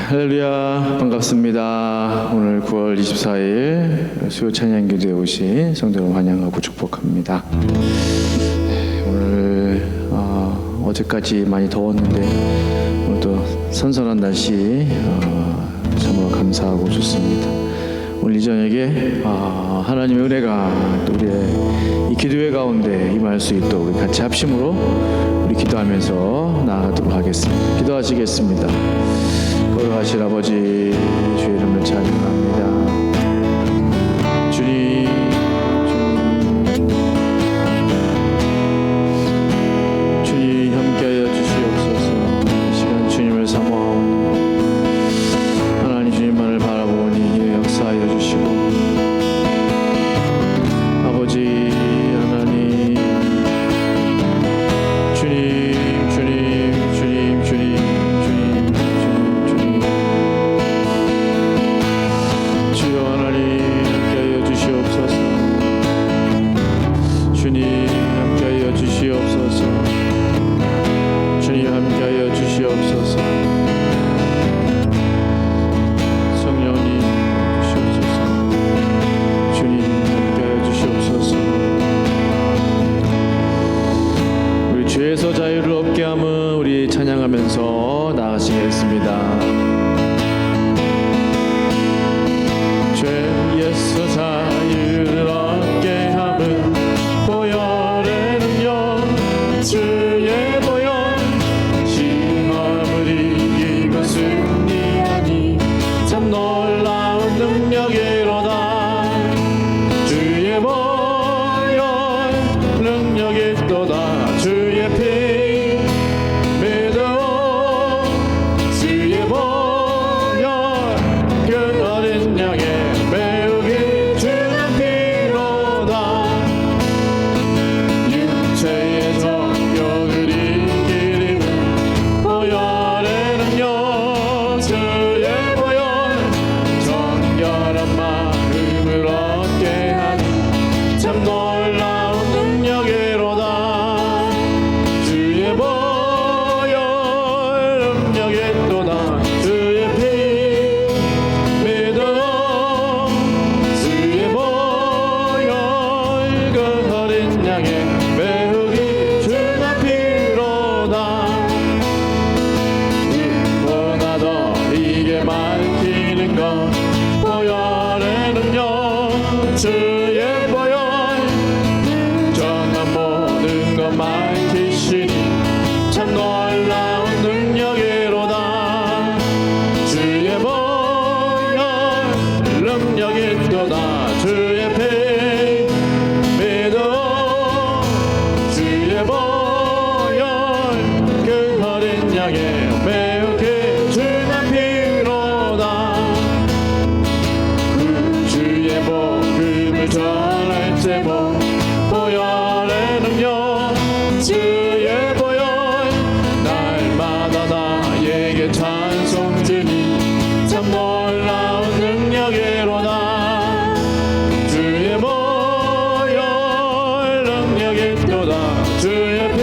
할렐루야, 반갑습니다. 오늘 9월 24일 수요 찬양기도에 오신 성도를 환영하고 축복합니다. 오늘 어제까지 많이 더웠는데 오늘도 선선한 날씨 참으로 감사하고 좋습니다. 오늘 이 저녁에 하나님의 은혜가 또 우리의 이 기도회 가운데 임할 수 있도록 우리 같이 합심으로 우리 기도하면서 나아가도록 하겠습니다. 기도하시겠습니다. 거룩하신 아버지, 주의 이름을 찬양합니다. 주님, 주님 함께하여 주시옵소서. 이 시간 주님을 사모하오니 하나님 주님만을 바라보니 역사하여 주시고, 아버지 하나님, 주님 죄에서 자유를 얻게 함을 우리 찬양하면서 나아가시겠습니다. 죄에서 자유를 얻게 함은 보혈의 능력, 주의 보혈, 시험을 이기고 승리하니 참 놀라운 능력이로다. 주의 보혈 능력이 또다. 주의 피 믿어, 주의 보혈 그 어린 양의 매우기 주는 피로다. 육체의 정욕을 이기리는 보혈의 능력, 주의 보혈 정결한 마음을 얻게 하니 참 놀라운 능력이로다. 주의 보혈 정한 모든 것 밝히시니 참 놀라운 능력이로다. 주의 보혈 능력이 또다. 주의 피 믿어, 주의 보혈 그 어린 양의 매우게 주는 피로다. 그 주의 복음을 전할 제목 보혈의 능력, 주의 보혈 날마다 나에게 찬송 주니 참 놀라운 능력이로다. 주의 보혈 능력이 또다. 주의 피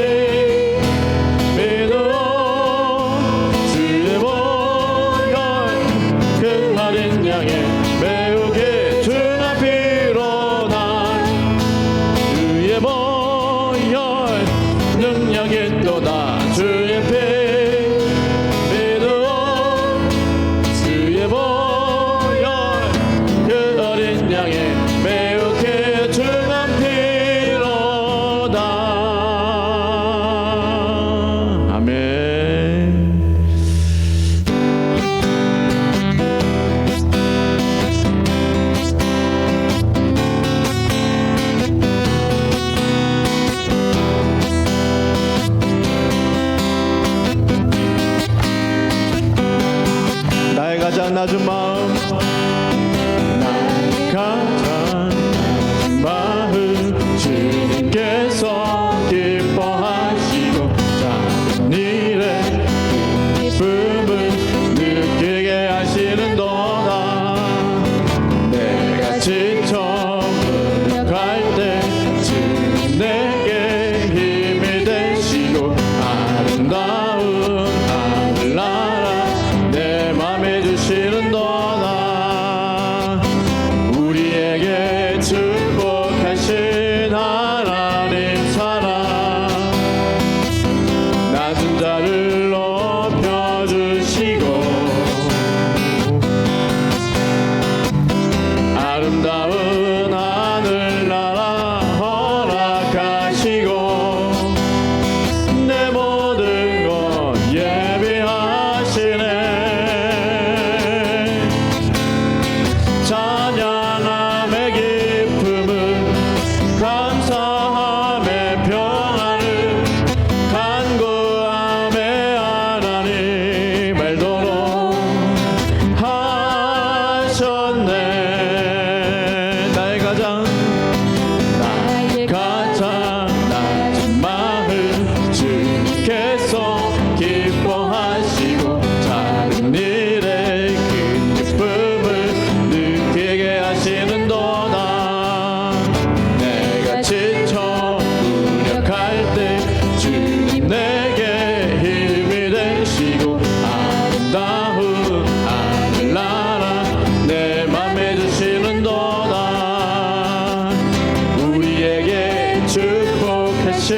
믿어, 주의 보혈 그 어린 양의 매우게 주는 피로다. 주의 보혈 능력이 또다. 주의 피 믿어, 주의 보혈 그 어린 양의 매우게 주는 피로다. 아멘. 나의 가장 낮은 마음, 나의 가장 낮은 마음 주님께서 기뻐하시고 작은 일에 기쁨을 느끼게 하시는도다. 내가 지쳐 무력할 때 주님 내게 힘이 되시고 아름다운 하늘나라 내 맘에 되신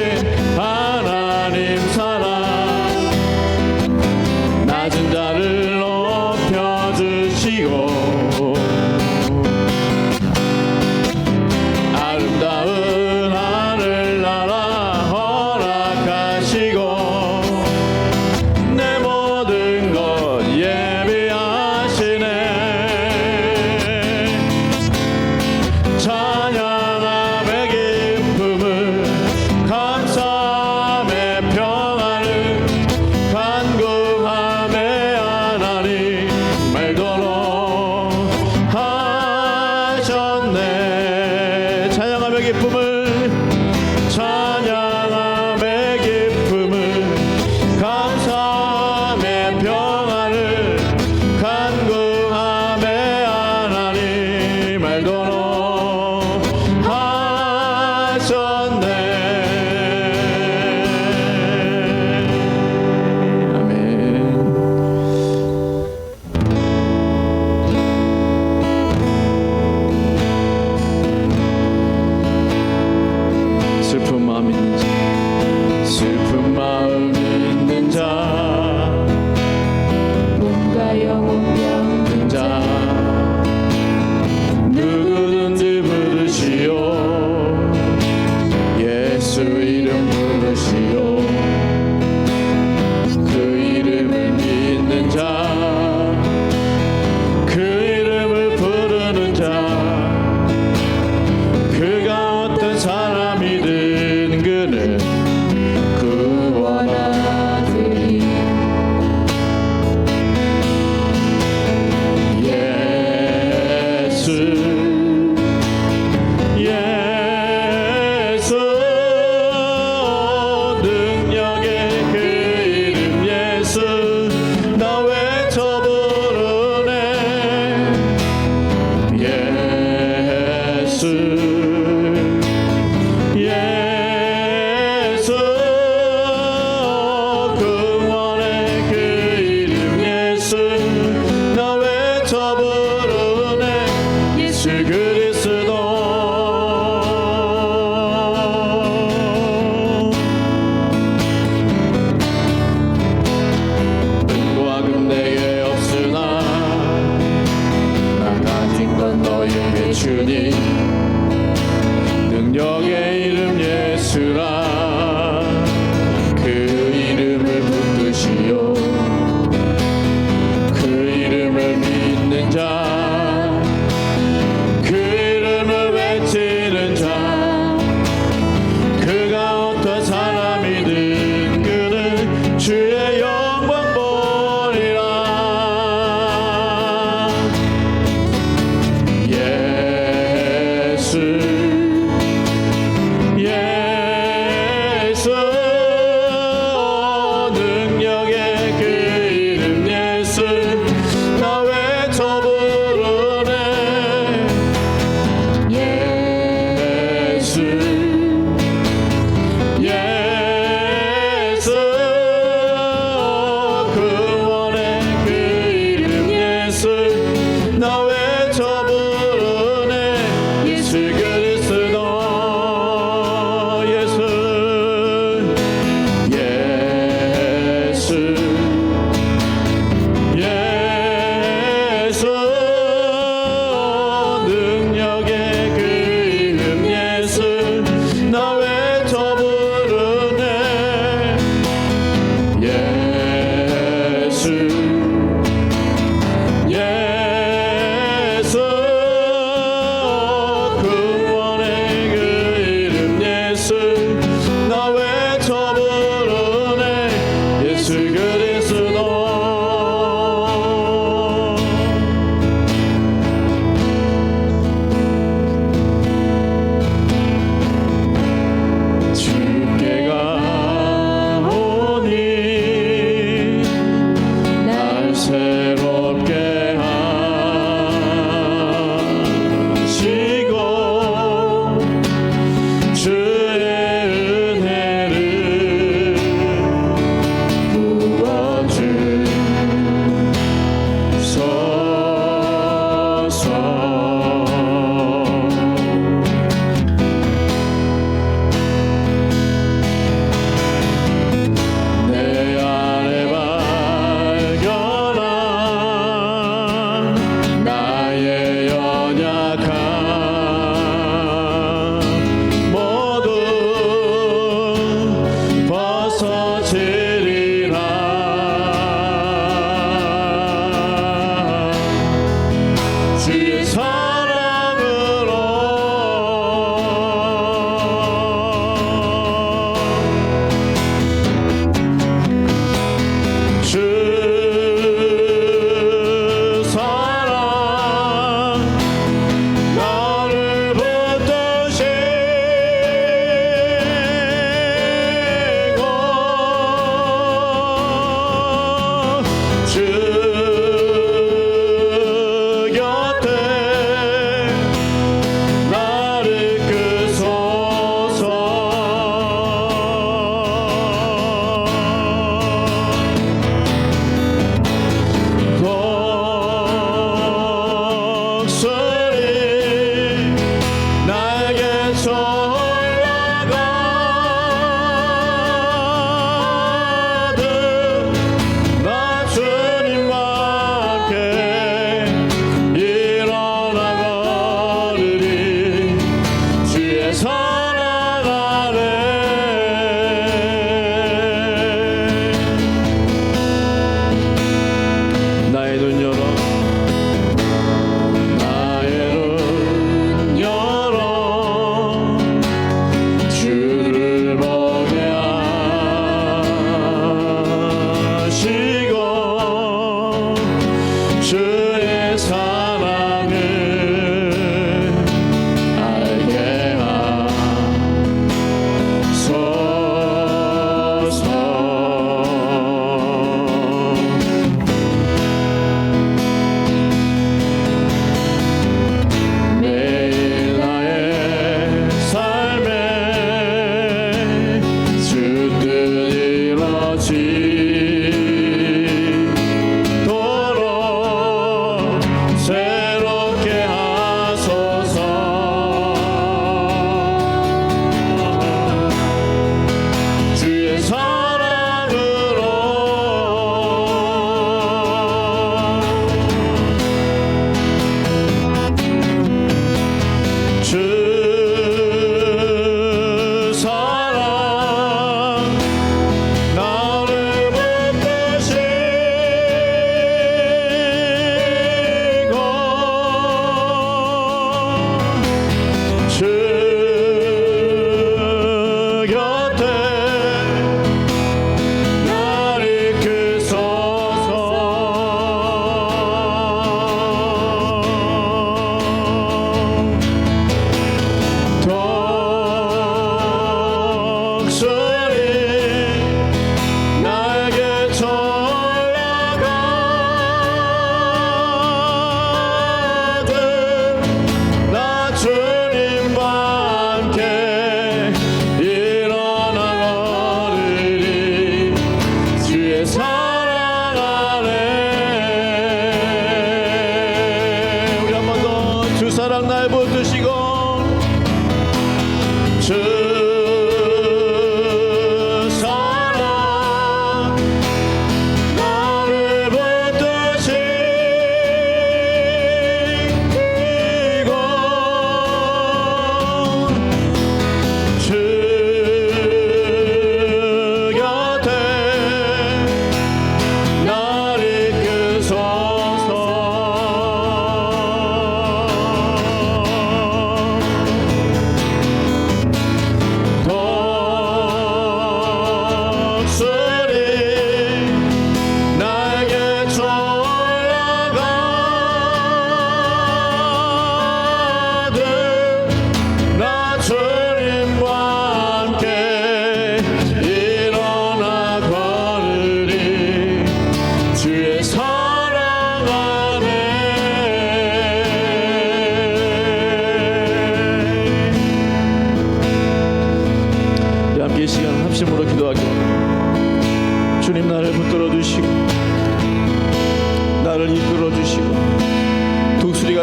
하나님 사랑 낮은 자를 높여주시고 아름다운 하늘나라 허락하시고 내 모든 것 예비하시네 찬양함의 기쁨을 감사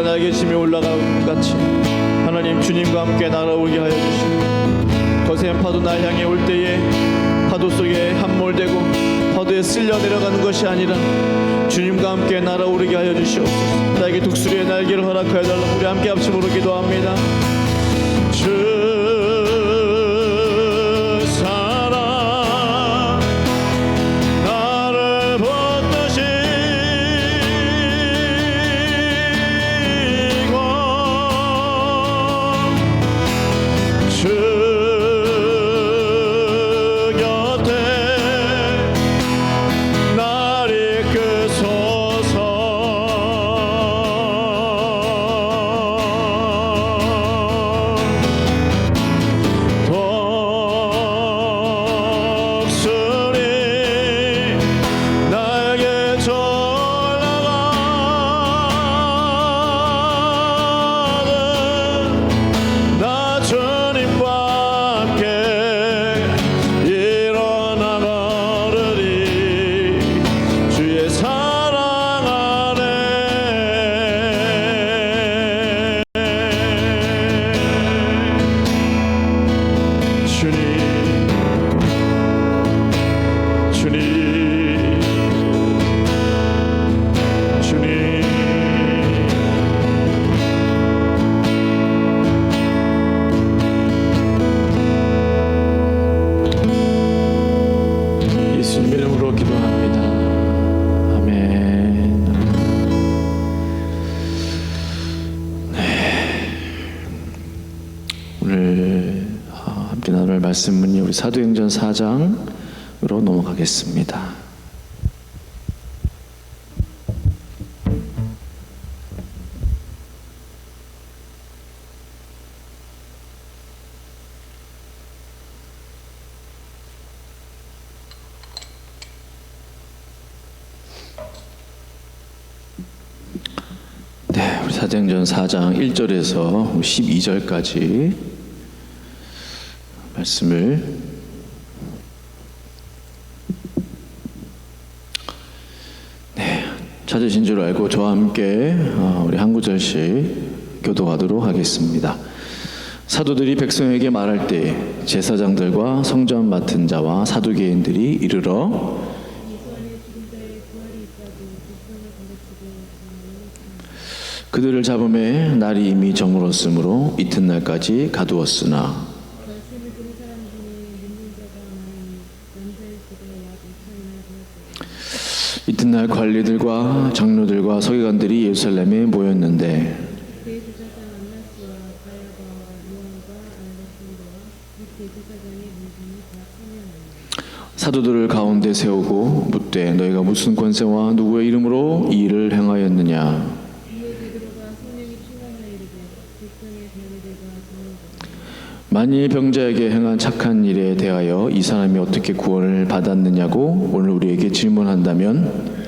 날개치며 올라가는 것 같이 하나님 주님과 함께 날아오게 하여 주시고 거센 파도 날 향해 올 때에 파도 속에 함몰되고 파도에 쓸려 내려가는 것이 아니라 주님과 함께 날아오르게 하여 주시옵소서. 나에게 독수리의 날개를 허락하여 달라. 우리 함께 합심으로 기도합니다. 주 사랑 나를 붙드시고 주 곁에 날 이끄소서. 예수님 이름으로 기도합니다. 아멘. 오늘 함께 나눌 말씀은 우리 사도행전 4장으로 넘어가겠습니다. 네, 우리 사도행전 4장 1절에서 12절까지 말씀을 찾으신 줄 알고 저와 함께 우리 한 구절씩 교독하도록 하겠습니다. 사도들이 백성에게 말할 때 제사장들과 성전 맡은 자와 사두개인들이 이르러 그들을 잡음에 날이 이미 저물었으므로 이튿날까지 가두었으나 이튿날 관리들과 장로들과 서기관들이 예루살렘에 모였는데 사도들을 가운데 세우고 묻되 너희가 무슨 권세와 누구의 이름으로 이 일을 행하였느냐. 만일 병자에게 행한 착한 일에 대하여 이 사람이 어떻게 구원을 받았느냐고 오늘 우리에게 질문한다면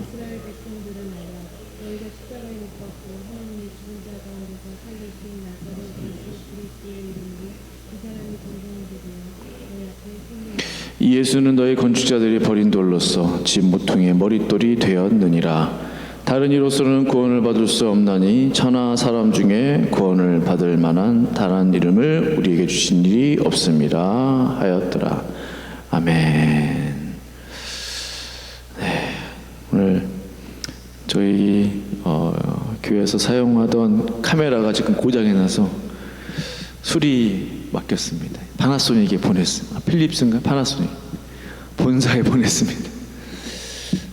이스라엘 백성들은 알라. 너희가 십자가에 못 박고 하나님의 죽은 자 가운데서 살리신 나사렛 예수 그리스도의 이름으로 그 사람이 정정되되어 너희 앞에 생명이 이 예수는 너희 건축자들이 버린 돌로서 집 모퉁이의 머릿돌이 되었느니라. 다른 이로서는 구원을 받을 수 없나니 천하 사람 중에 구원을 받을 만한 다른 이름을 우리에게 주신 일이 없습니다 하였더라. 아멘. 네, 오늘 저희 교회에서 사용하던 카메라가 지금 고장이 나서 수리 맡겼습니다. 파나소닉에 보냈습니다. 필립스인가? 파나소닉 본사에 보냈습니다.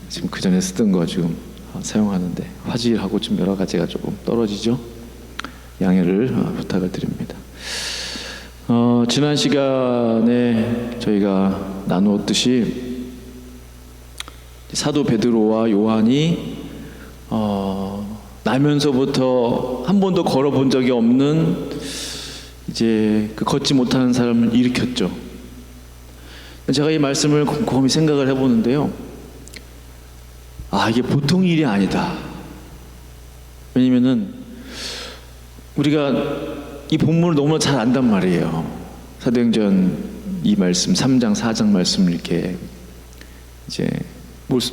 지금 그 전에 쓰던 거 지금 사용하는데 화질하고 좀 여러 가지가 조금 떨어지죠. 양해를 부탁을 드립니다. 지난 시간에 저희가 나누었듯이 사도 베드로와 요한이 나면서부터 한 번도 걸어본 적이 없는 이제 그 걷지 못하는 사람을 일으켰죠. 제가 이 말씀을 곰곰이 생각을 해보는데요. 이게 보통 일이 아니다. 왜냐면은 우리가 이 본문을 너무나 잘 안단 말이에요. 사도행전 이 말씀 3장 4장 말씀을 이렇게 이제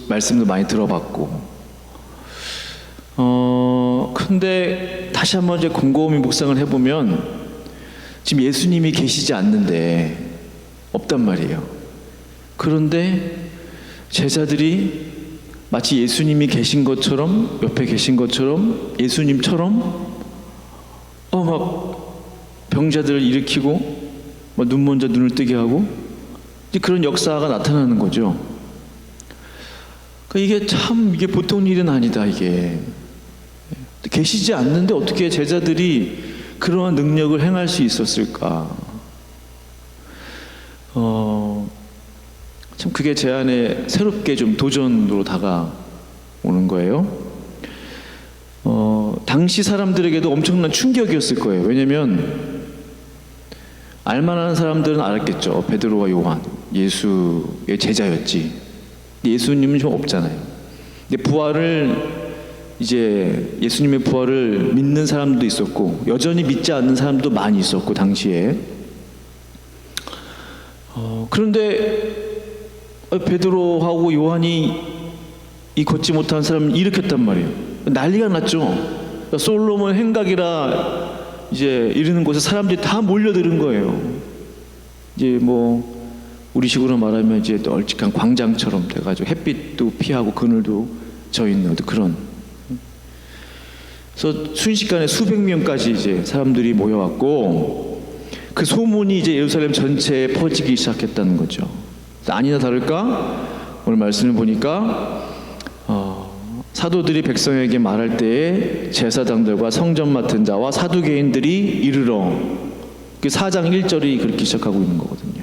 말씀도 많이 들어봤고 근데 다시 한번 이제 곰곰이 묵상을 해보면 지금 예수님이 계시지 않는데 없단 말이에요. 그런데 제자들이 마치 예수님이 계신 것처럼 옆에 계신 것처럼 예수님처럼 막 병자들을 일으키고 막 눈 먼저 눈을 뜨게 하고 이제 그런 역사가 나타나는 거죠. 그러니까 이게 보통 일은 아니다. 이게 계시지 않는데 어떻게 제자들이 그러한 능력을 행할 수 있었을까? 참 그게 제 안에 새롭게 좀 도전으로 다가오는 거예요. 당시 사람들에게도 엄청난 충격이었을 거예요. 왜냐면 알만한 사람들은 알았겠죠. 베드로와 요한 예수의 제자였지. 예수님은 좀 없잖아요. 근데 이제 예수님의 부활을 믿는 사람도 있었고 여전히 믿지 않는 사람도 많이 있었고 당시에 그런데 베드로하고 요한이 이 걷지 못한 사람을 일으켰단 말이에요. 난리가 났죠. 솔로몬 행각이라 이제 이르는 곳에 사람들이 다 몰려드는 거예요. 이제 뭐 우리식으로 말하면 이제 널찍한 광장처럼 돼가지고 햇빛도 피하고 그늘도 져 있는 그런. 그래서 순식간에 수백 명까지 이제 사람들이 모여왔고 그 소문이 이제 예루살렘 전체에 퍼지기 시작했다는 거죠. 아니나 다를까 오늘 말씀을 보니까 사도들이 백성에게 말할 때에 제사장들과 성전 맡은 자와 사두개인들이 이르러 4장 1절이 그렇게 시작하고 있는 거거든요.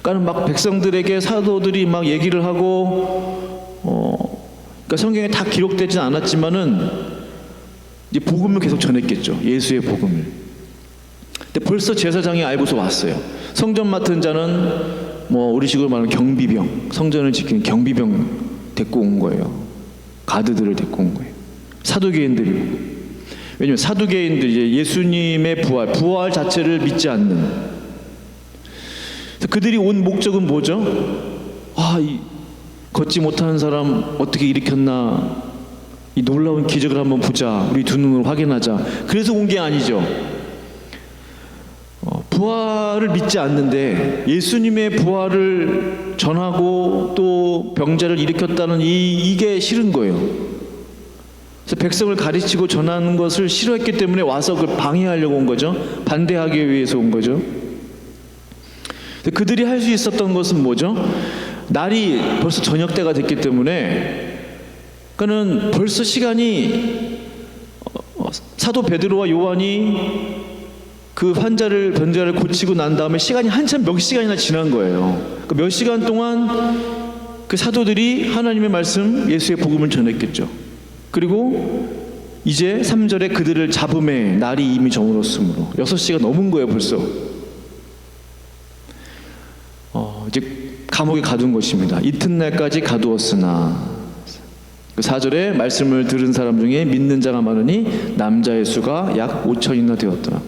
그러니까 막 백성들에게 사도들이 막 얘기를 하고 그러니까 성경에 다 기록되진 않았지만은 이제 복음을 계속 전했겠죠. 예수의 복음을. 근데 벌써 제사장이 알고서 왔어요. 성전 맡은 자는 우리식으로 말하면 경비병, 성전을 지키는 경비병 데리고 온 거예요. 가드들을 데리고 온 거예요. 사두개인들이고. 왜냐면 사두개인들이 이제 예수님의 부활 자체를 믿지 않는. 그들이 온 목적은 뭐죠? 이 걷지 못하는 사람 어떻게 일으켰나? 이 놀라운 기적을 한번 보자. 우리 두 눈으로 확인하자. 그래서 온 게 아니죠. 부활을 믿지 않는데 예수님의 부활을 전하고 또 병자를 일으켰다는 이게 싫은 거예요. 그래서 백성을 가르치고 전하는 것을 싫어했기 때문에 와서 그걸 방해하려고 온 거죠. 반대하기 위해서 온 거죠. 그들이 할 수 있었던 것은 뭐죠? 날이 벌써 저녁 때가 됐기 때문에 그는 벌써 시간이 사도 베드로와 요한이 그 병자를 고치고 난 다음에 시간이 한참 몇 시간이나 지난 거예요. 그 몇 시간 동안 그 사도들이 하나님의 말씀, 예수의 복음을 전했겠죠. 그리고 이제 3절에 그들을 잡음에 날이 이미 저물었으므로 6시가 넘은 거예요 벌써. 이제 감옥에 가둔 것입니다. 이튿날까지 가두었으나, 그 4절에 말씀을 들은 사람 중에 믿는 자가 많으니 남자의 수가 약 5천이나 되었더라.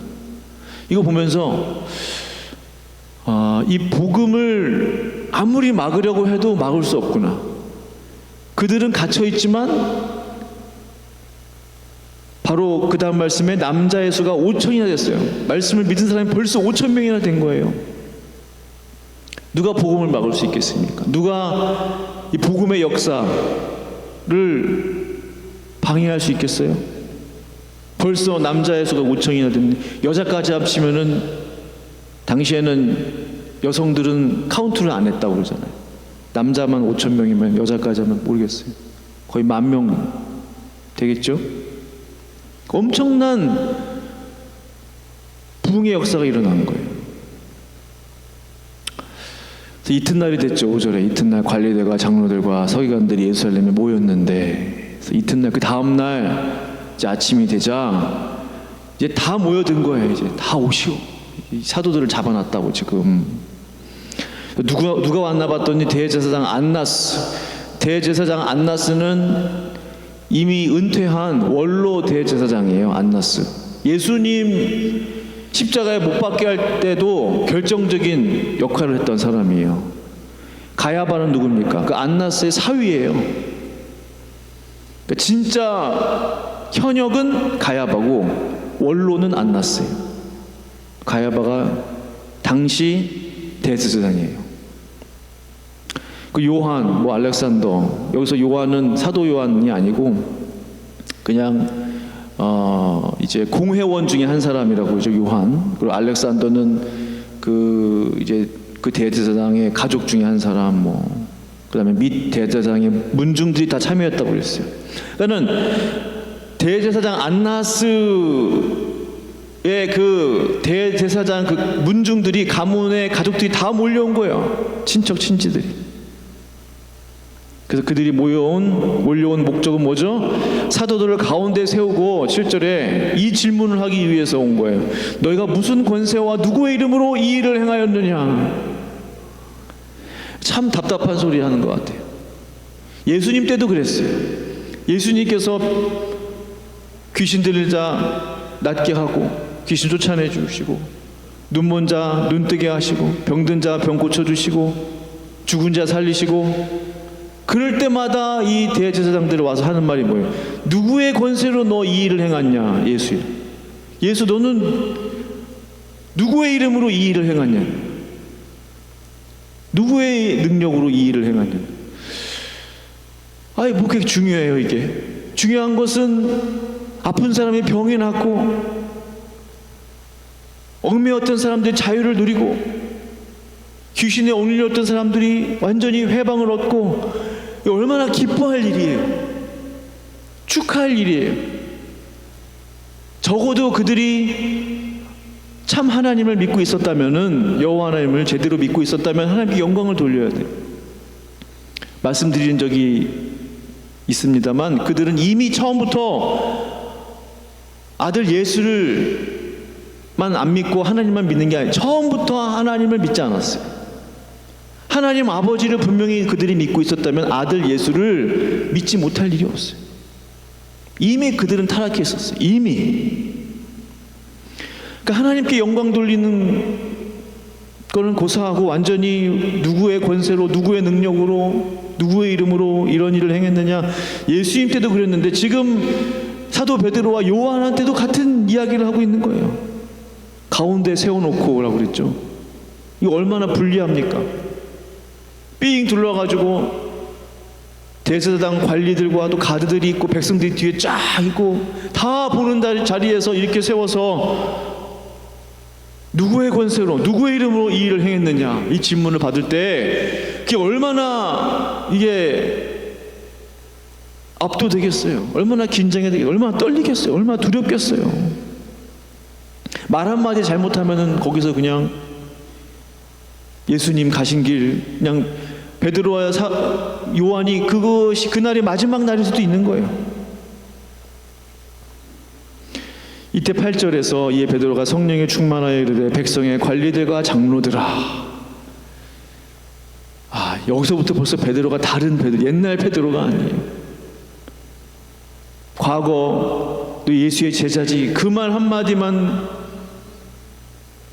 이거 보면서 이 복음을 아무리 막으려고 해도 막을 수 없구나. 그들은 갇혀 있지만 바로 그 다음 말씀에 남자의 수가 5천이나 됐어요. 말씀을 믿은 사람이 벌써 5천 명이나 된 거예요. 누가 복음을 막을 수 있겠습니까? 누가 이 복음의 역사를 방해할 수 있겠어요? 벌써 남자의 수가 5천이나 됐는데, 여자까지 합치면은 당시에는 여성들은 카운트를 안 했다고 그러잖아요. 남자만 5천 명이면 여자까지 하면 모르겠어요. 거의 10,000명 되겠죠? 엄청난 부흥의 역사가 일어나는 거예요. 그래서 이튿날이 됐죠. 5절에 이튿날 관리들과 장로들과 서기관들이 예루살렘에 모였는데, 그래서 이튿날 그 다음날 이제 아침이 되자 이제 다 모여든 거예요. 이제 다 오시오. 이 사도들을 잡아놨다고 지금. 누가 왔나 봤더니 대제사장 안나스. 대제사장 안나스는 이미 은퇴한 원로 대제사장이에요. 안나스. 예수님 십자가에 못 박게 할 때도 결정적인 역할을 했던 사람이에요. 가야바는 누굽니까? 그 안나스의 사위예요. 그러니까 진짜 현역은 가야바고 원로는 안나스예요. 가야바가 당시 대제사장이에요. 그 요한, 알렉산더, 여기서 요한은 사도 요한이 아니고 그냥 이제 공회원 중에 한 사람이라고 이제 요한. 그리고 알렉산더는 그 이제 그 대제사장의 가족 중에 한 사람, 그다음에 및 대제사장의 문중들이 다 참여했다고 그랬어요. 그러니까는 대제사장 안나스의 그 대제사장 그 문중들이, 가문의 가족들이 다 몰려온 거예요. 친척 친지들이. 그래서 그들이 몰려온 목적은 뭐죠? 사도들을 가운데 세우고 7절에 이 질문을 하기 위해서 온 거예요. 너희가 무슨 권세와 누구의 이름으로 이 일을 행하였느냐? 참 답답한 소리 하는 것 같아요. 예수님 때도 그랬어요. 예수님께서 귀신 들린 자 낫게 하고 귀신 쫓아내 주시고, 눈먼 자 눈 뜨게 하시고, 병든 자 병 고쳐주시고, 죽은 자 살리시고, 그럴 때마다 이 대제사장들이 와서 하는 말이 뭐예요? 누구의 권세로 너 이 일을 행하냐? 예수 너는 누구의 이름으로 이 일을 행하냐? 누구의 능력으로 이 일을 행하냐? 뭐 그렇게 중요해요. 이게 중요한 것은 아픈 사람이 병이 낫고, 얽매였던 사람들이 자유를 누리고, 귀신에 억눌렸던 사람들이 완전히 회방을 얻고, 얼마나 기뻐할 일이에요. 축하할 일이에요. 적어도 그들이 참 하나님을 믿고 있었다면은, 여호와 하나님을 제대로 믿고 있었다면 하나님께 영광을 돌려야 돼요. 말씀드린 적이 있습니다만, 그들은 이미 처음부터 아들 예수를만 안 믿고 하나님만 믿는 게 아니라 처음부터 하나님을 믿지 않았어요. 하나님 아버지를 분명히 그들이 믿고 있었다면 아들 예수를 믿지 못할 일이 없어요. 이미 그들은 타락해 있었어요. 이미. 그러니까 하나님께 영광 돌리는 거는 고사하고, 완전히 누구의 권세로, 누구의 능력으로, 누구의 이름으로 이런 일을 행했느냐. 예수님 때도 그랬는데 지금 사도 베드로와 요한한테도 같은 이야기를 하고 있는 거예요. 가운데 세워놓고 라고 그랬죠. 이거 얼마나 불리합니까? 삥 둘러가지고 대제사장 관리들과 또 가드들이 있고 백성들이 뒤에 쫙 있고 다 보는 자리에서 이렇게 세워서 누구의 권세로, 누구의 이름으로 이 일을 행했느냐, 이 질문을 받을 때 그게 얼마나 이게 압도되겠어요. 얼마나 긴장해야 되겠어요. 얼마나 떨리겠어요. 얼마나 두렵겠어요. 말 한마디 잘못하면은 거기서 그냥 예수님 가신 길, 그냥 베드로와 요한이 그것이 그날이 마지막 날일 수도 있는 거예요. 이때 8절에서 이에 베드로가 성령에 충만하여 이르되 백성의 관리들과 장로들아. 여기서부터 벌써 베드로가 다른 베드로, 옛날 베드로가 아니에요. 과거 또 예수의 제자지 그 말 한마디만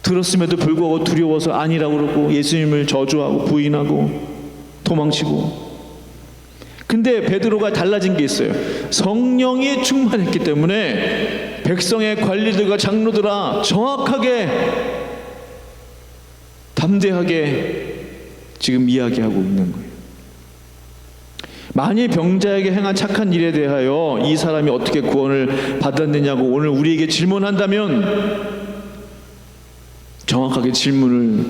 들었음에도 불구하고 두려워서 아니라고 그러고 예수님을 저주하고 부인하고 도망치고. 근데 베드로가 달라진 게 있어요. 성령이 충만했기 때문에 백성의 관리들과 장로들아 정확하게 담대하게 지금 이야기하고 있는 거예요. 만일 병자에게 행한 착한 일에 대하여 이 사람이 어떻게 구원을 받았느냐고 오늘 우리에게 질문한다면 정확하게 질문을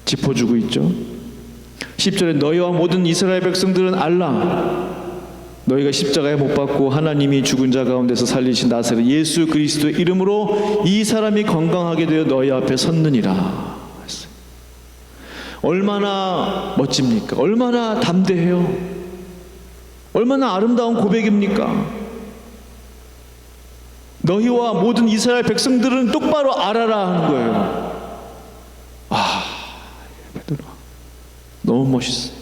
짚어주고 있죠. 10절에 너희와 모든 이스라엘 백성들은 알라. 너희가 십자가에 못 박고 하나님이 죽은 자 가운데서 살리신 나사렛 예수 그리스도의 이름으로 이 사람이 건강하게 되어 너희 앞에 섰느니라. 얼마나 멋집니까? 얼마나 담대해요? 얼마나 아름다운 고백입니까? 너희와 모든 이스라엘 백성들은 똑바로 알아라 하는 거예요. 베드로 너무 멋있어요.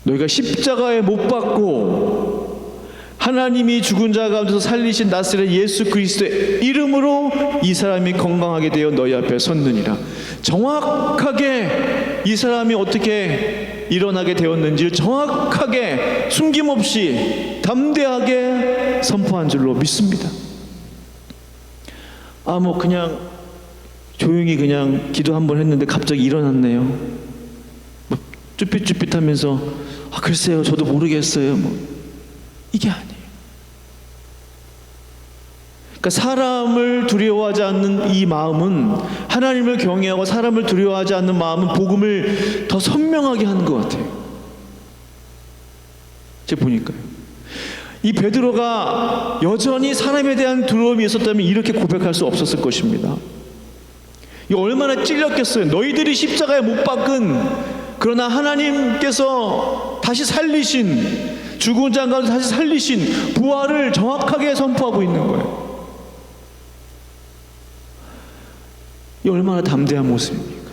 너희가 십자가에 못 박고 하나님이 죽은 자 가운데서 살리신 나사렛 예수 그리스도의 이름으로 이 사람이 건강하게 되어 너희 앞에 섰느니라. 정확하게 이 사람이 어떻게 일어나게 되었는지를 정확하게 숨김없이 담대하게 선포한 줄로 믿습니다. 그냥 조용히 그냥 기도 한번 했는데 갑자기 일어났네요. 쭈삣쭈삣하면서 글쎄요 저도 모르겠어요. 이게 아니에요. 그러니까 사람을 두려워하지 않는 이 마음은, 하나님을 경외하고 사람을 두려워하지 않는 마음은 복음을 더 선명하게 하는 것 같아요. 제가 보니까요. 이 베드로가 여전히 사람에 대한 두려움이 있었다면 이렇게 고백할 수 없었을 것입니다. 이 얼마나 찔렸겠어요. 너희들이 십자가에 못 박은, 그러나 하나님께서 다시 살리신, 죽은 자 가운데 다시 살리신 부활을 정확하게 선포하고 있는 거예요. 이 얼마나 담대한 모습입니까?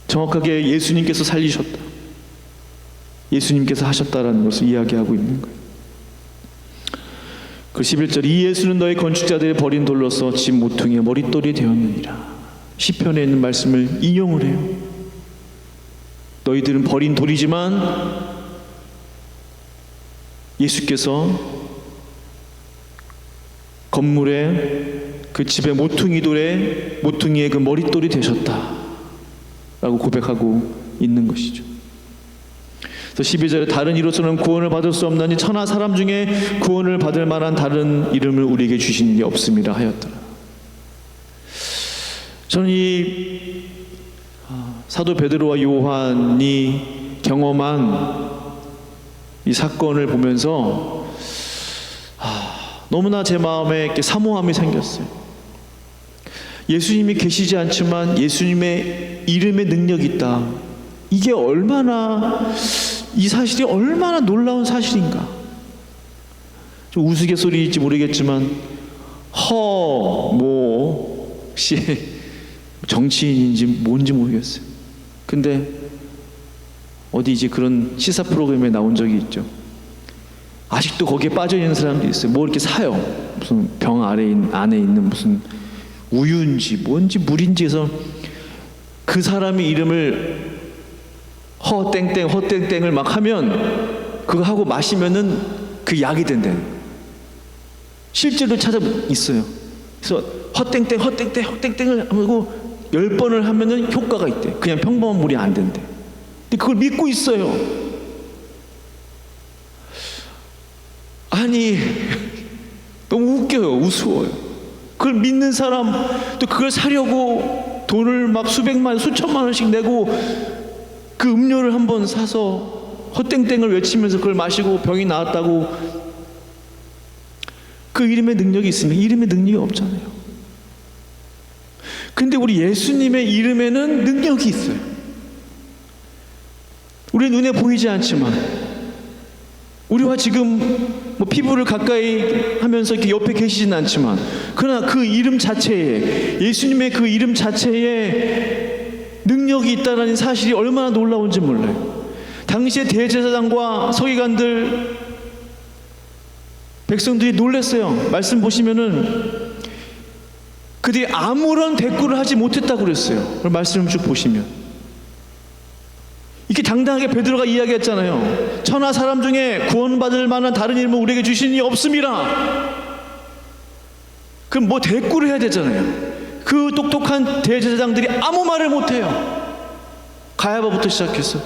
정확하게 예수님께서 살리셨다, 예수님께서 하셨다라는 것을 이야기하고 있는 거예요. 그 11절, 이 예수는 너희 건축자들이 버린 돌로서 집 모퉁이의 머릿돌이 되었느니라. 시편에 있는 말씀을 인용을 해요. 너희들은 버린 돌이지만 예수께서 건물의 그 집의 모퉁이의 그 머릿돌이 되셨다라고 고백하고 있는 것이죠. 그래서 12절에 다른 이로서는 구원을 받을 수 없나니 천하 사람 중에 구원을 받을 만한 다른 이름을 우리에게 주신 일이 없음이라 하였더라. 저는 이 사도 베드로와 요한이 경험한 이 사건을 보면서 너무나 제 마음에 이렇게 사모함이 생겼어요. 예수님이 계시지 않지만 예수님의 이름에 능력이 있다. 이게 얼마나, 이 사실이 얼마나 놀라운 사실인가. 좀 우스갯소리일지 모르겠지만 씨 정치인인지 뭔지 모르겠어요. 근데 어디 이제 그런 시사 프로그램에 나온 적이 있죠. 아직도 거기에 빠져 있는 사람들이 있어요. 뭐 이렇게 사요. 무슨 병 안에 있는 무슨 우유인지 뭔지 물인지 해서 그 사람의 이름을 허땡땡을 막 하면 그거 하고 마시면은 그 약이 된대. 실제로 찾아 있어요. 그래서 허땡땡을 하고 10번을 하면은 효과가 있대. 그냥 평범한 물이 안 된대. 근데 그걸 믿고 있어요. 아니 너무 웃겨요. 우스워요. 그걸 믿는 사람, 또 그걸 사려고 돈을 막 수천만 원씩 내고 그 음료를 한번 사서 헛땡땡을 외치면서 그걸 마시고 병이 나았다고. 그 이름의 능력이 있습니까? 이름의 능력이 없잖아요. 근데 우리 예수님의 이름에는 능력이 있어요. 우리 눈에 보이지 않지만 우리와 지금 뭐 피부를 가까이 하면서 이렇게 옆에 계시진 않지만, 그러나 그 이름 자체에, 예수님의 그 이름 자체에 능력이 있다는 사실이 얼마나 놀라운지 몰라요. 당시에 대제사장과 서기관들, 백성들이 놀랐어요. 말씀 보시면은 그들이 아무런 대꾸를 하지 못했다고 그랬어요. 말씀을 쭉 보시면 이렇게 당당하게 베드로가 이야기했잖아요. 천하 사람 중에 구원받을 만한 다른 이름을 우리에게 주시니 없음이라. 그럼 뭐 대꾸를 해야 되잖아요. 그 똑똑한 대제사장들이 아무 말을 못해요. 가야바부터 시작해서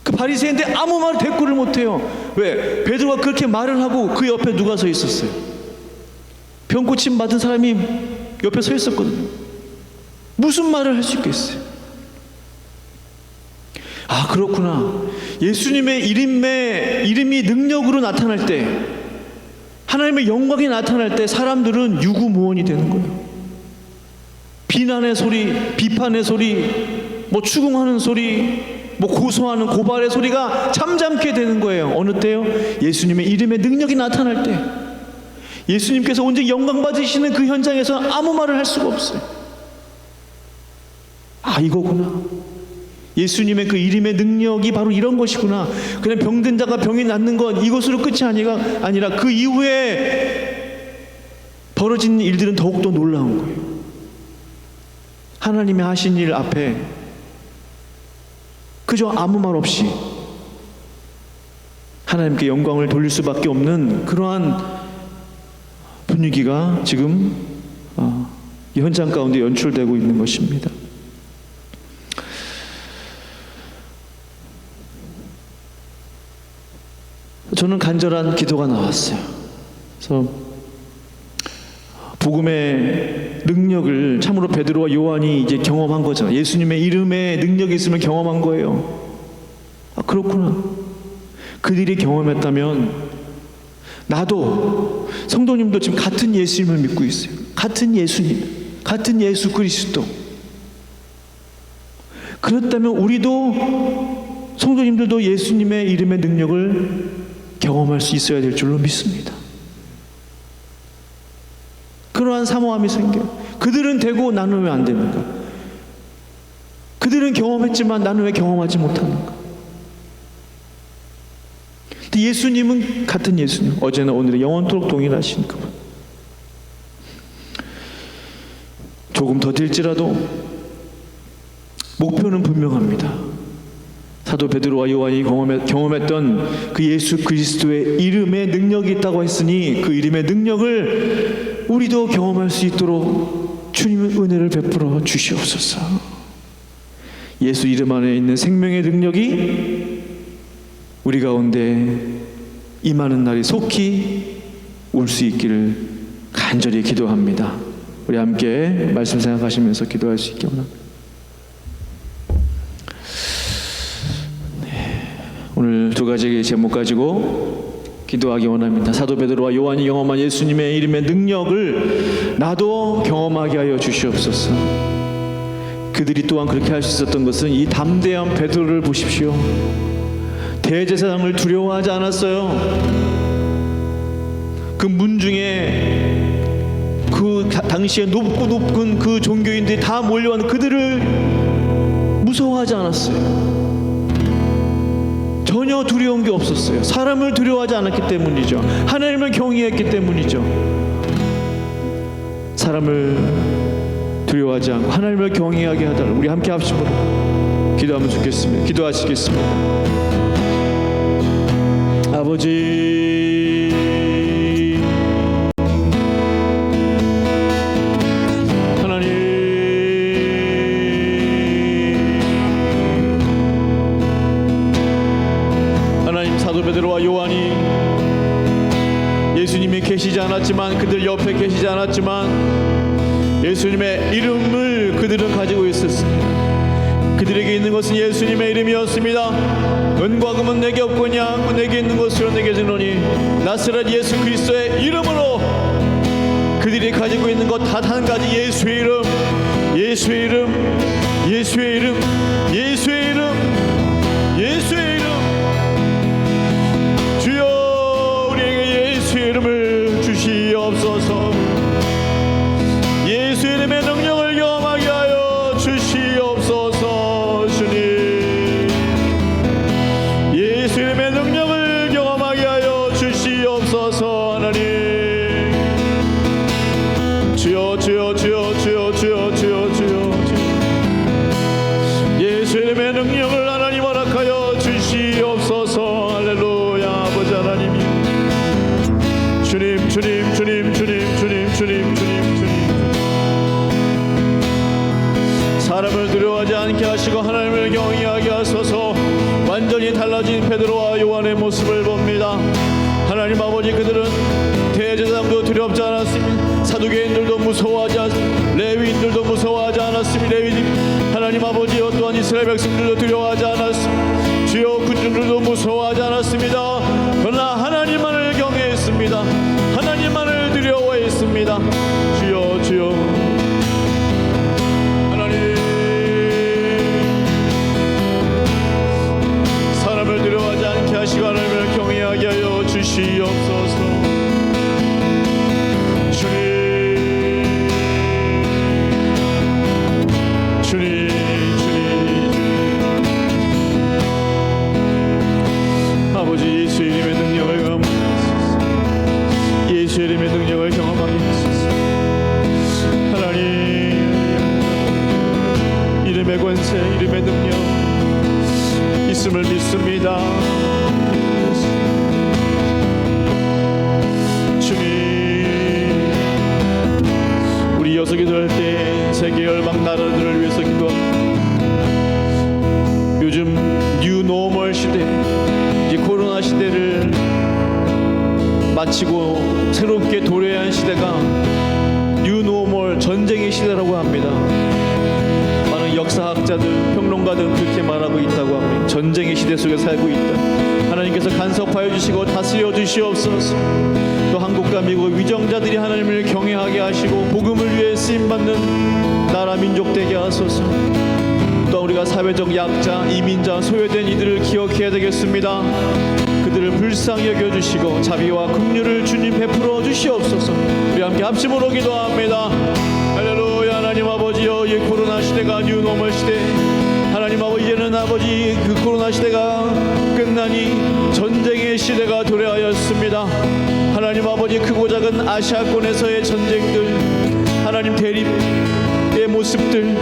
그 바리새인들 아무 말 대꾸를 못해요. 왜? 베드로가 그렇게 말을 하고 그 옆에 누가 서 있었어요? 병 고침 받은 사람이 옆에 서 있었거든요. 무슨 말을 할 수 있겠어요? 아, 그렇구나. 예수님의 이름이 능력으로 나타날 때, 하나님의 영광이 나타날 때 사람들은 유구무원이 되는 거예요. 비난의 소리, 비판의 소리, 뭐 추궁하는 소리, 뭐 고소하는 고발의 소리가 잠잠케 되는 거예요. 어느 때요? 예수님의 이름의 능력이 나타날 때. 예수님께서 온전히 영광 받으시는 그 현장에서 아무 말을 할 수가 없어요. 아, 이거구나. 예수님의 그 이름의 능력이 바로 이런 것이구나. 그냥 병든 자가 병이 낫는 것, 이것으로 끝이 아니라 그 이후에 벌어진 일들은 더욱더 놀라운 거예요. 하나님의 하신 일 앞에 그저 아무 말 없이 하나님께 영광을 돌릴 수밖에 없는 그러한 분위기가 지금 이 현장 가운데 연출되고 있는 것입니다. 저는 간절한 기도가 나왔어요. 그래서 복음의 능력을 참으로 베드로와 요한이 이제 경험한 거잖아요. 예수님의 이름에 능력이 있으면 경험한 거예요. 아, 그렇구나. 그들이 경험했다면 나도, 성도님도 지금 같은 예수님을 믿고 있어요. 같은 예수님, 같은 예수 그리스도. 그렇다면 우리도, 성도님들도 예수님의 이름의 능력을 경험할 수 있어야 될 줄로 믿습니다. 그러한 사모함이 생겨요. 그들은 되고 나는 왜 안 되는가? 그들은 경험했지만 나는 왜 경험하지 못하는가? 근데 예수님은 같은 예수님, 어제나 오늘은 영원토록 동일하신 그분. 조금 더딜지라도 목표는 분명합니다. 사도 베드로와 요한이 경험했던 그 예수 그리스도의 이름에 능력이 있다고 했으니 그 이름의 능력을 우리도 경험할 수 있도록 주님의 은혜를 베풀어 주시옵소서. 예수 이름 안에 있는 생명의 능력이 우리 가운데 임하는 날이 속히 올 수 있기를 간절히 기도합니다. 우리 함께 말씀 생각하시면서 기도할 수 있게 원합니다. 오늘 두 가지 제목 가지고 기도하기 원합니다. 사도 베드로와 요한이 경험한 예수님의 이름의 능력을 나도 경험하게 하여 주시옵소서. 그들이 또한 그렇게 할 수 있었던 것은 이 담대한 베드로를 보십시오. 대제사장을 두려워하지 않았어요. 그 문중에 그 당시에 높은 그 종교인들이 다 몰려왔는 그들을 무서워하지 않았어요. 전혀 두려운 게 없었어요. 사람을 두려워하지 않았기 때문이죠. 하나님을 경외했기 때문이죠. 사람을 두려워하지 않고 하나님을 경외하게 하다를 우리 함께 합시고 기도하면 좋겠습니다. 기도하시겠습니다. 아버지, 하나님, 사도 베드로와 요한이 예수님이 계시지 않았지만, 그들 옆에 계시지 않았지만 예수님의 이름을 그들은 가지고 있었습니다. 그들에게 있는 것은 예수님의 이름이었습니다. 은과 금은 내게 없거냐, 내게 있는 것으로 내게 주노니 나사렛 예수 그리스도의 이름으로. 그들이 가지고 있는 것 단 한 가지, 예수의 이름, 예수의 이름, 예수의 이름, 예수의 이름, 예수의 이름. 주여 주여 주여 주여 주여 주여 주여 예수 이름의 능력을 하나님 허락하여 주시옵소서. 할렐루야. 아버지 하나님, 주님 주님 주님 주님 주님 주님 주님 사람을 두려워하지 않게 하시고 하나님을 경외하게 하소서. 완전히 달라진 베드로와 요한의 모습을 봅니다. 하나님 아버지, 그들은 대제사장도 두렵지 않았으며 사두개인들도 무서워하지 않았으며 레위인들도 무서워하지 않았으며 하나님 아버지 또한 이스라엘 백성들도 두려워하지 않았으며 주여 군중들도 무서워하지 않았습니다. 그러나 하나님만을 경외했습니다. 하나님만을 두려워했습니다. 주여 주여 하나님, 사람을 두려워하지 않게 하시고 하나님을 경외하게 하여 주시옵소서. 예수 이름의 능력을 경험하게 하소서. 하나님, 이름의 권세, 이름의 능력 있음을 믿습니다. 주님, 우리 여섯 기도할 때 세계 열방 나라들을 위해서 기도합니다. 요즘 뉴노멀 시대, 이제 코로나 시대를 마치고 새롭게 도래한 시대가 뉴노멀 전쟁의 시대라고 합니다. 많은 역사학자들, 평론가들은 그렇게 말하고 있다고 합니다. 전쟁의 시대 속에 살고 있다. 하나님께서 간섭하여 주시고 다스려 주시옵소서. 또 한국과 미국 위정자들이 하나님을 경외하게 하시고 복음을 위해 쓰임받는 나라 민족 되게 하소서. 또 우리가 사회적 약자, 이민자, 소외된 이들을 기억해야 되겠습니다. 그들을 불쌍히 여겨주시고 자비와 긍휼을 주님 베풀어 주시옵소서. 우리 함께 합심으로 기도합니다. 할렐루야. 하나님 아버지여, 이 코로나 시대가 뉴노멀 시대, 하나님 아버지, 이제는 아버지 그 코로나 시대가 끝나니 전쟁의 시대가 도래하였습니다. 하나님 아버지, 크고 작은 아시아권에서의 전쟁들, 하나님 대립의 모습들,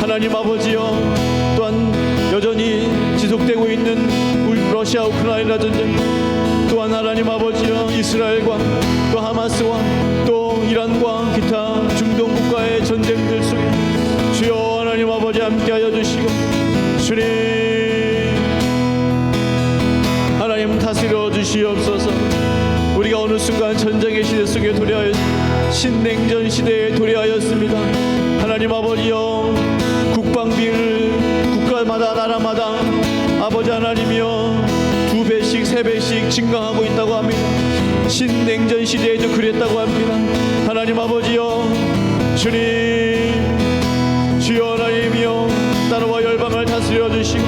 하나님 아버지여, 또한 여전히 지속되고 있는 러시아 우크라이나 전쟁, 또한 하나님 아버지여 이스라엘과 또 하마스와 또 이란과 기타 중동 국가의 전쟁들 속에 주여 하나님 아버지 함께하여 주시고 주님 하나님 다스려 주시옵소서. 우리가 어느 순간 전쟁의 시대 속에 도래하여 신냉전 시대에 도래하였습니다. 하나님 아버지여, 국방비를 국가마다 나라마다 아버지 하나님이여 2배씩 3배씩 증강하고 있다고 합니다. 신냉전 시대에도 그랬다고 합니다. 하나님 아버지여, 주님 주여 하나님이여, 나라와 열방을 다스려 주시고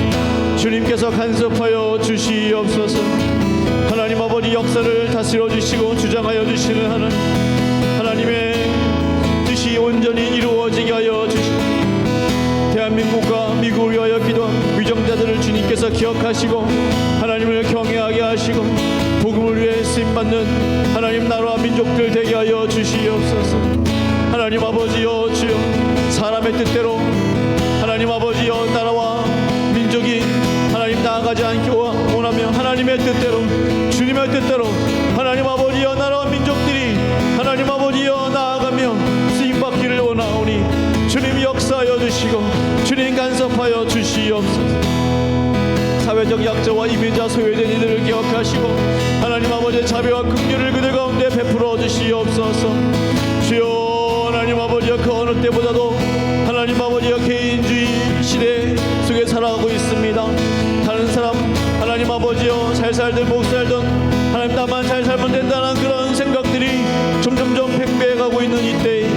주님께서 간섭하여 주시옵소서. 하나님 아버지, 역사를 다스려 주시고 주장하여 주시는 하나님의 뜻이 온전히 이루어지게 하여 주시고 대한민국과 미국을 위하여 기도한 위정자들을 주님께서 기억하시고 하나님을 경외하게 하시고 복음을 위해 쓰임받는 하나님 나라와 민족들 되게 하여 주시옵소서. 하나님 아버지여, 주여 사람의 뜻대로 하나님 아버지여 나라와 민족이 하나님 나아가지 않기 원하며 하나님의 뜻대로, 주님의 뜻대로 하나님 아버지여 나라와 민족들이 하나님 아버지여 나아가며 쓰임받기를 원하오니 주님 역사하여 주시고 주님 간섭하여 주시옵소서. 사회적 약자와 이민자, 소외된 이들을 기억하시고 하나님 아버지의 자비와 긍휼을 그들 가운데 베풀어 주시옵소서. 주여 하나님 아버지여, 그 어느 때보다도 하나님 아버지여 개인주의 시대 속에 살아가고 있습니다. 다른 사람 하나님 아버지여 잘 살든 못 살든 하나님 나만 잘 살면 된다는 그런 생각들이 점점점 팽배해가고 있는 이때에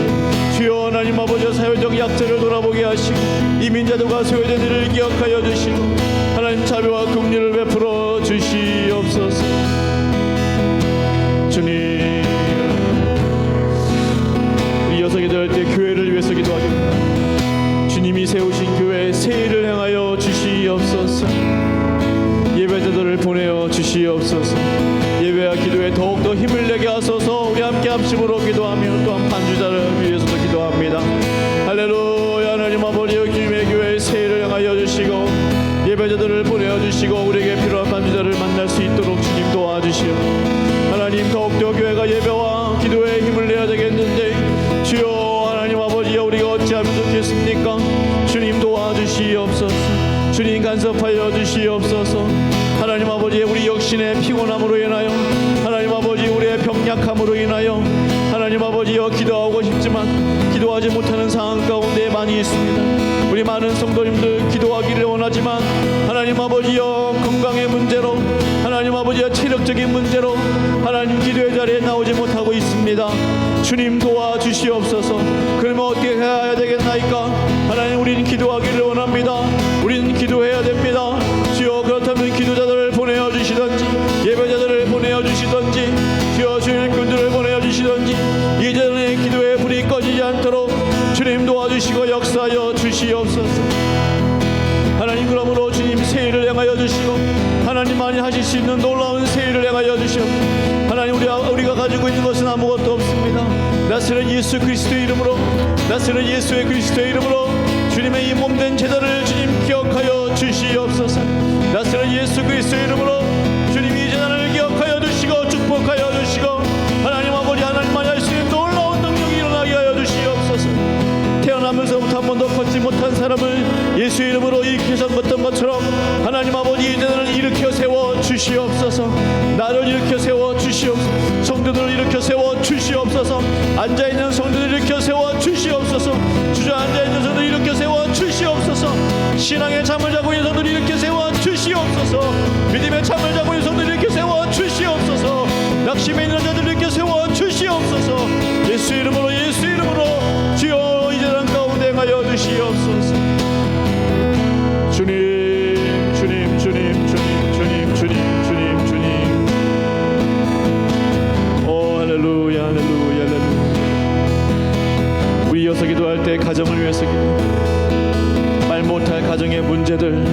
주여 하나님 아버지여, 사회적 약자를 돌아보게 하시고 이민자들과 소외된 이를 기억하여 주시고 하나님 자비와 긍휼을 베풀어 주시옵소서. 주님, 우리 여섯 기도할 때 교회를 위해서 기도하겠습니다. 주님이 세우신 교회에 새 일을 행하여 주시옵소서. 예배자들을 보내어 주시옵소서. 예배와 기도에 더욱더 힘을 내게 하소서. 우리 함께 합심으로 기도하며 또한 반주자를 위해서도 드립니다. 할렐루야. 하나님 아버지 주님의 교회 세일을 향하여 주시고 예배자들을 보내어주시고 우리에게 필요한 감지자를 만날 수 있도록 주님 도와주시오. 하나님 더욱더 교회가 예배와 기도에 힘을 내야 되겠는데 주여 하나님 아버지여 우리가 어찌하면 좋겠습니까? 주님 도와주시옵소서. 주님 간섭하여 주시옵소서. 하나님 아버지 우리 역신의 피곤함으로 인하여 하나님 아버지 우리의 병약함으로 인하여 하나님 아버지여 기도하고 싶지만 기도하지 못하는 상황 가운데 많이 있습니다. 우리 많은 성도님들 기도하기를 원하지만 하나님 아버지여 건강의 문제로 하나님 아버지여 체력적인 문제로 하나님 기도의 자리에 나오지 못하고 있습니다. 주님 도와주시옵소서. 그러면 어떻게 해야 되겠나이까? 하나님 우리는 기도하기를 원합니다. 우리는 기도해야 됩니다. 주여 그렇다면 기도자들을 보내어 주시던지 예배자들을 보내어 주시던지 주여 주일꾼들을 보내어 주시던지 이전에 기도의 불이 꺼지지 않도록 주님 도와주시고 역사하여 주시옵소서. 하나님 그러므로 주님 세일을 향하여 주시고 하나님만이 하실 수 있는 놀라운 세일을 향하여 주시옵소서. 하나님 우리가 가지고 있는 것은 아무것도 없습니다. 나스렛 예수 그리스도의 이름으로 나스렛 예수의 그리스도의 이름으로 주님의 이 몸된 제단을 주님 기억하여 주시옵소서. 나스렛 예수 그리스도의 이름으로 주님 이 제단을 기억하여 주시고 축복하여 주시고 하나님 아버지 하나님만이 할 수 있는 놀라운 능력이 일어나게 하여 주시옵소서. 태어나면서부터 한 번도 걷지 못한 사람을 예수의 이름으로 일으키셨던 것처럼 하나님 아버지 이 제단을 일으켜 세워 주시옵소서. 나를 일으켜 세워 주시옵소서. 성도들을 일으켜 세워 주시옵소서. 앉아있는 성도들을 일으켜 세워 주시옵소서. 주저앉아있는 성도들을 일으켜 세워 주시옵소서. 신앙의 잠을 자고 있는 성도들을 일으켜 세워 주시옵소서. 믿음의 잠을 자고 있는 성도들을 일으켜 세워 주시옵소서. 낙심에 있는 자들을 일으켜 세워 주시옵소서. 예수 이름으로 예수 이름으로 주여 이 재단 가운데 행하여 주시옵소서. 주님 주님 주님 주님 주님 주님 주님 주님 오 할렐루야 할렐루야 할렐루야. 우리 이어서 기도할 때 가정을 위해서 기도 말 못할 가정의 문제들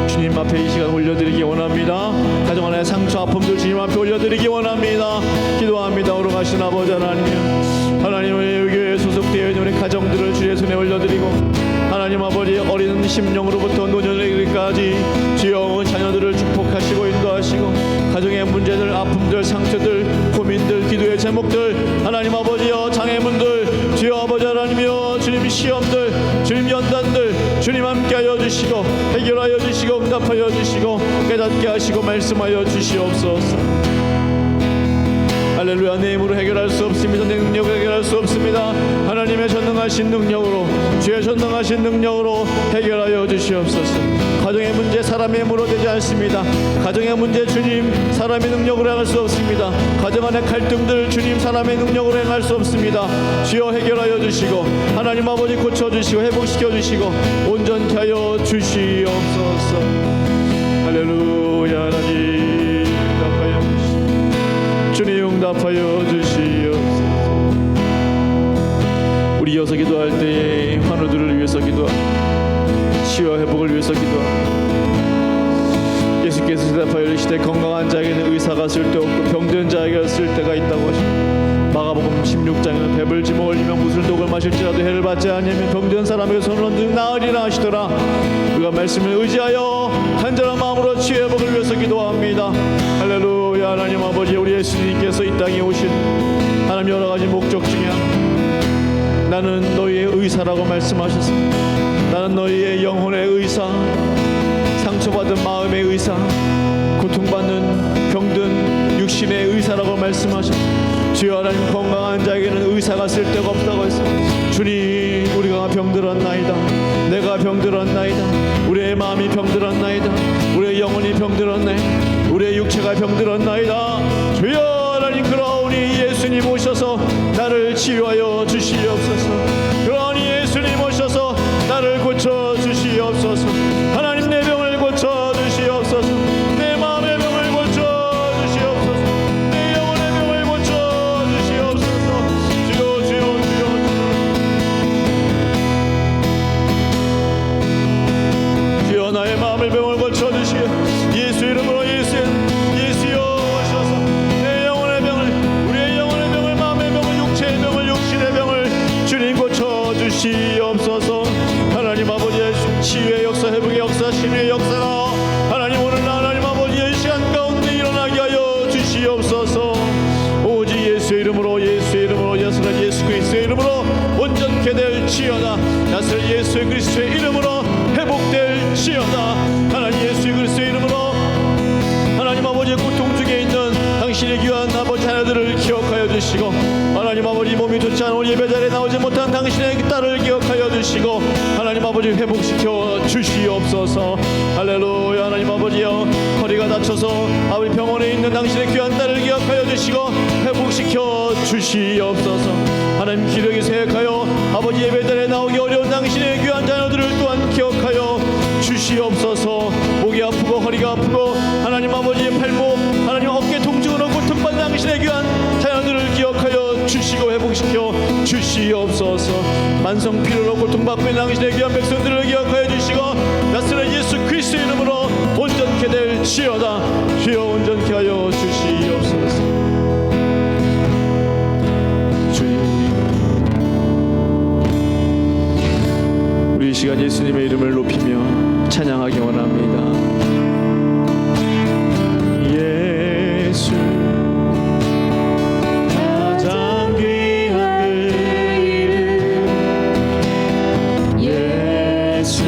주님 앞에 이 시간 올려드리기 원합니다. 가정 안에 상처 아픔들 주님 앞에 올려드리기 원합니다. 기도합니다. 오로가신 아버지 하나님의 교회에 소속되어 있는 우리 가정들을 주의 손에 올려드리고 하나님 아버지 어린 심령으로부터 노년에까지 주여 자녀들을 축복하시고 인도하시고 가정의 문제들 아픔들 상처들 고민들 기도의 제목들 하나님 아버지여 장애문들 주여 아버지 하나님이여 주님 시험들 주님 연단들 주님 함께하여 주시고 해결하여 주시고 응답하여 주시고 깨닫게 하시고 말씀하여 주시옵소서. 할렐루야. 내 힘으로 해결할 수 없습니다. 내 능력으로 해결할 수 없습니다. 하나님의 전능하신 능력으로 주의 전능하신 능력으로 해결하여 주시옵소서. 가정의 문제 사람의 힘으로 되지 않습니다. 가정의 문제 주님 사람의 능력으로 행할 수 없습니다. 가정 안의 갈등들 주님 사람의 능력으로 행할 수 없습니다. 주여 해결하여 주시고 하나님 아버지 고쳐주시고 회복시켜주시고 온전케 하여 주시옵소서. 할렐루야. 하나님 주님 응답하여 주시옵소서. 우리 이어서 기도할 때에 환우들을 위해서 기도하고 치유와 회복을 위해서 기도하고 예수께서 대답하여 이르시되 건강한 자에게는 의사가 쓸데없고 병든 자에게 쓸데가 있다고 하십니다. 마가복음 16장에는 배불지 먹으려면 무슨 독을 마실지라도 해를 받지 않으면 병든 사람에게 손을 얹으면 나으리라 하시더라. 우리가 말씀을 의지하여 간절한 마음으로 치유 회복을 위해서 기도합니다. 할렐루야. 하나님 아버지 우리 예수님께서 이 땅에 오신 하나님 여러 가지 목적 중에 나는 너희의 의사라고 말씀하셨습니다. 나는 너희의 영혼의 의사, 상처받은 마음의 의사, 고통받는 병든 육신의 의사라고 말씀하셨습니다. 주여 하나님 건강한 자에게는 의사가 쓸데가 없다고 했습니다. 주님 우리가 병들었나이다. 내가 병들었나이다. 우리의 마음이 병들었나이다. 우리의 영혼이 병들었나이다. 우리의 육체가 병들었나이다. 주여 하나님 그러하오니 예수님 오셔서 나를 치유하여 주시옵소서. 그러하니 예수님 오셔서 나를 고쳐 주시옵소서. 하나님 내 병을 고쳐 주시옵소서. 내 마음의 병을 고쳐 주시옵소서. 내 영혼의 병을 고쳐 주시옵소서. 주여 주여 주여 주여 나의 마음의 병을 고쳐 주시오. 예수 이름으로 예수여 오셔서 내 영혼의 병을 우리의 영혼의 병을 마음의 병을 육체의 병을 육신의 병을 온전케 될지어다. 나사렛 예수 그리스도의 이름으로 회복될지어다. 하나님 예수 그리스도의 이름으로 하나님 아버지의 고통 중에 있는 당신의 귀한 아버지 자녀들을 기억하여 주시고, 하나님 아버지 몸이 좋지 않은 예배 자리에 나오지 못한 당신의 딸을 기억하여 주시고, 하나님 아버지 회복시켜 주시옵소서. 할렐루야. 하나님 아버지여, 허리가 다쳐서 아버지 병원에 있는 당신의 귀한 딸을 기억하여 주시고 회복시켜 주시옵소서. 하나님 기력이 쇠약하여 아버지 예배 자리에 나오기 어려운 당신의 귀한 자녀들을 또한 기억하여 주시옵소서. 목이 아프고 허리가 아프고 하나님 아버지의 팔목 하나님 어깨 통증으로 고통받는 당신의 귀한 자녀들을 기억하여 주시고 회복시켜 주시옵소서. 만성 피로로 고통받고 있는 당신의 귀한 백성들을 기억하여 주시고 나사렛 예수 그리스도의 이름으로 온전케 될지어다. 주여 온전케 하여 주시옵소서. 주님, 우리 이 시간 예수님의 이름을 높이며 찬양하기 원합니다. 예수 가장 귀한 그 이름, 예수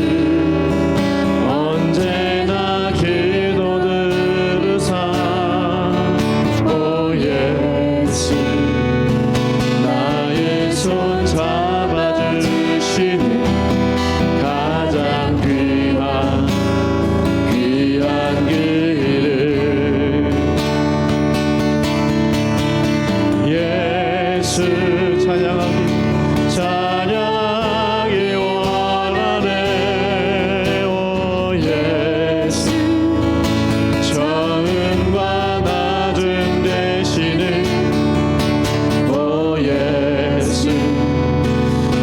언제나 기도 들으사. 오 예수 나의 손 잡아주시니 가장 귀한 그 이름. 예수 찬양하기 원하네. 오 예수 처음과 나중 되시는 오 예수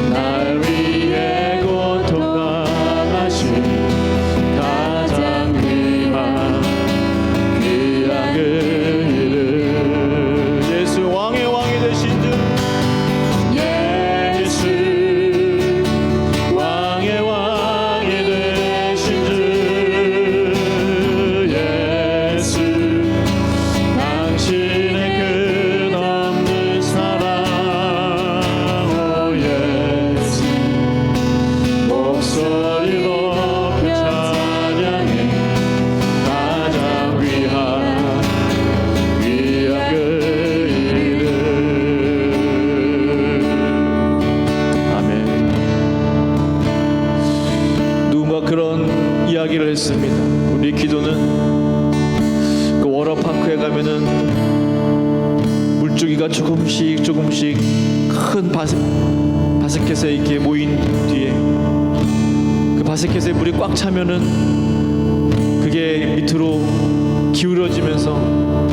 날 위해 고통당하신 가장 귀한 그 이름. 예수 왕의 왕이 되신 주, 예수 왕의 왕이 되신 주, 예수 당신의 끝없는 사랑. 오 예수 목소리 높여 찬양해 가장 귀한 그 이름. 아멘. 누군가 그런 이야기를 했습니다. 우리 기도는 그 워터파크에 가면은 물줄기가 조금씩 큰 바스켓에 이렇게 모인 뒤에 그 바스켓에 물이 꽉 차면은 그게 밑으로 기울어지면서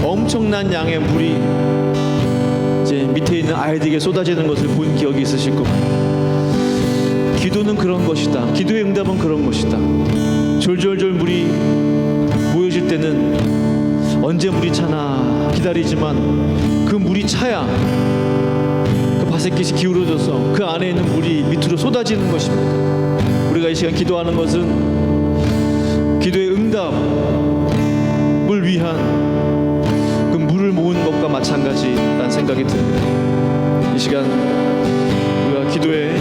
엄청난 양의 물이 이제 밑에 있는 아이들에게 쏟아지는 것을 본 기억이 있으실 겁니다. 기도는 그런 것이다. 기도의 응답은 그런 것이다. 졸졸졸 물이 모여질 때는 언제 물이 차나 기다리지만 그 물이 차야 그 바스켓이 기울어져서 그 안에 있는 물이 밑으로 쏟아지는 것입니다. 우리가 이 시간 기도하는 것은 기도의 응답을 위한 그 물을 모은 것과 마찬가지라는 생각이 듭니다. 이 시간 우리가 기도에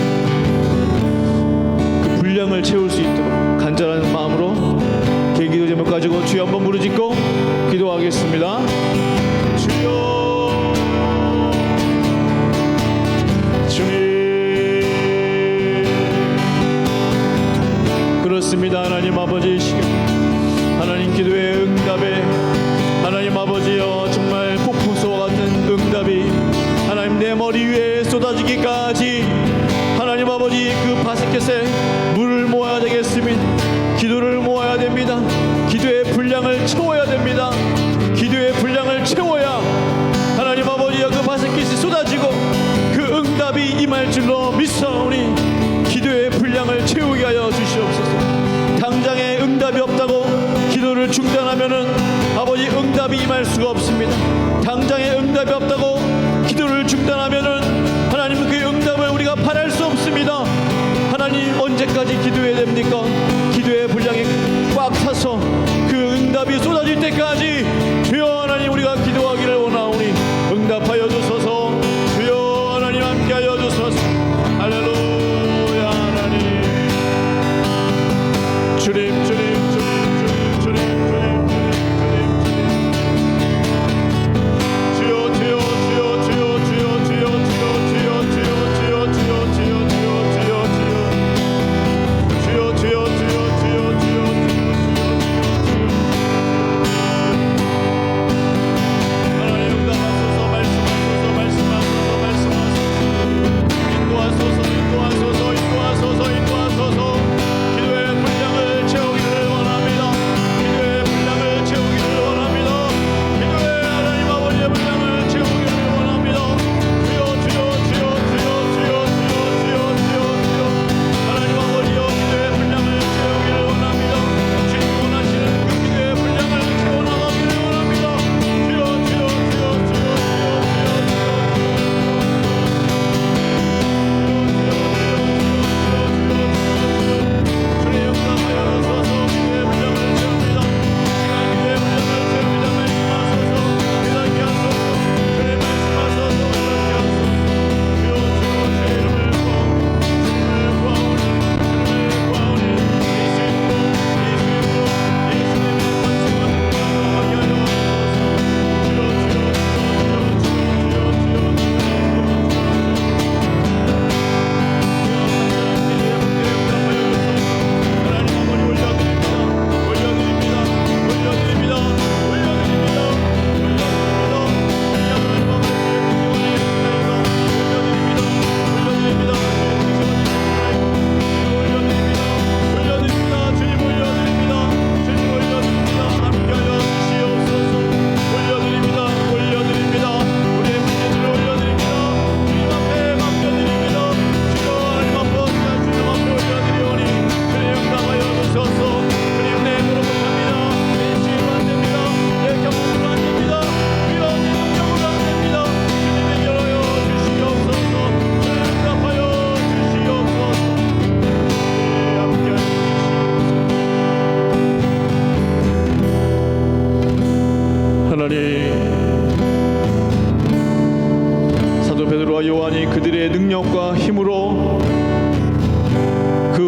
그 분량을 채울 수 있도록 간절한 마음으로 기도 제목 가지고 주여 한번 부르짖고 기도하겠습니다. 주여, 주님. 그렇습니다. 하나님 아버지, 하나님 기도의 응답에 하나님 아버지여 정말 폭포수와 같은 응답이 하나님 내 머리 위에 쏟아지기까지 하나님 아버지 그 바스켓에 물을 모아야 되겠습니다. 기도를 모아야 됩니다. 기도의 분량을 채워야 됩니다. 기도의 분량을 채워야 하나님 아버지여 그 바스켓이 쏟아지고 그 응답이 임할 줄로 믿사오니 기도의 분량을 채우게 하여 주시옵소서. 당장에 응답이 없다고 기도를 중단하면은 아버지 응답이 임할 수가 없습니다. 당장에 응답이 없다고 기도를 중단하면은 하나님 그 응답을 우리가 바랄 수 없습니다. 하나님 언제까지 기도해야 됩니까? 기도의 분량이 꽉 차서 그 응답이 쏟아질 때까지 주여 하나님 우리가 기도하기를 원하오니 응답하여 주소서. 주여 하나님 함께하여 주소서. 할렐루야.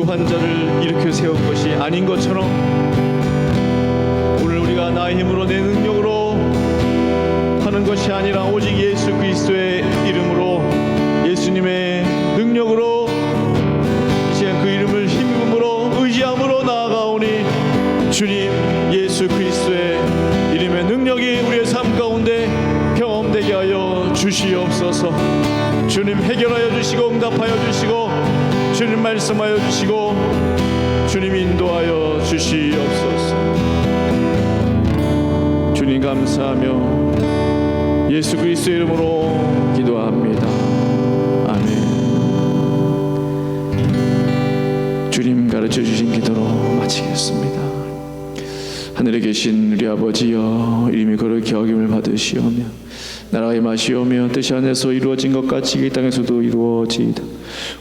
환자를 일으켜 세운 것이 아닌 것처럼 오늘 우리가 나의 힘으로 내 능력으로 하는 것이 아니라 오직 예수 그리스도의 이름으로, 예수님의 능력으로, 이 시간 그 이름을 힘입음으로 의지함으로 나아가오니 주님 예수 그리스도의 이름의 능력이 우리의 삶 가운데 경험되게 하여 주시옵소서. 주님 해결하여 주시고 응답하여 주시고 주님 말씀하여 주시고 주님 인도하여 주시옵소서. 주님 감사하며 예수 그리스도의 이름으로 기도합니다. 아멘. 주님 가르쳐 주신 기도로 마치겠습니다. 하늘에 계신 우리 아버지여, 이름이 거룩히 여김을 받으시오며 나라가 임하시오며 뜻이 하늘에서 이루어진 것 같이 이 땅에서도 이루어지이다.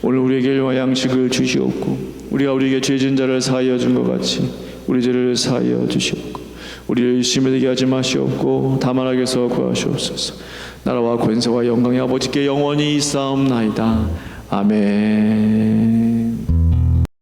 오늘 우리에게 일용할 양식을 주시옵고 우리가 우리에게 죄 지은 자를 사하여 준 것 같이 우리 죄를 사하여 주시옵고 우리를 시험에 들게 하지 마시옵고 다만 악에서 구하시옵소서. 나라와 권세와 영광이 아버지께 영원히 있사옵나이다. 아멘.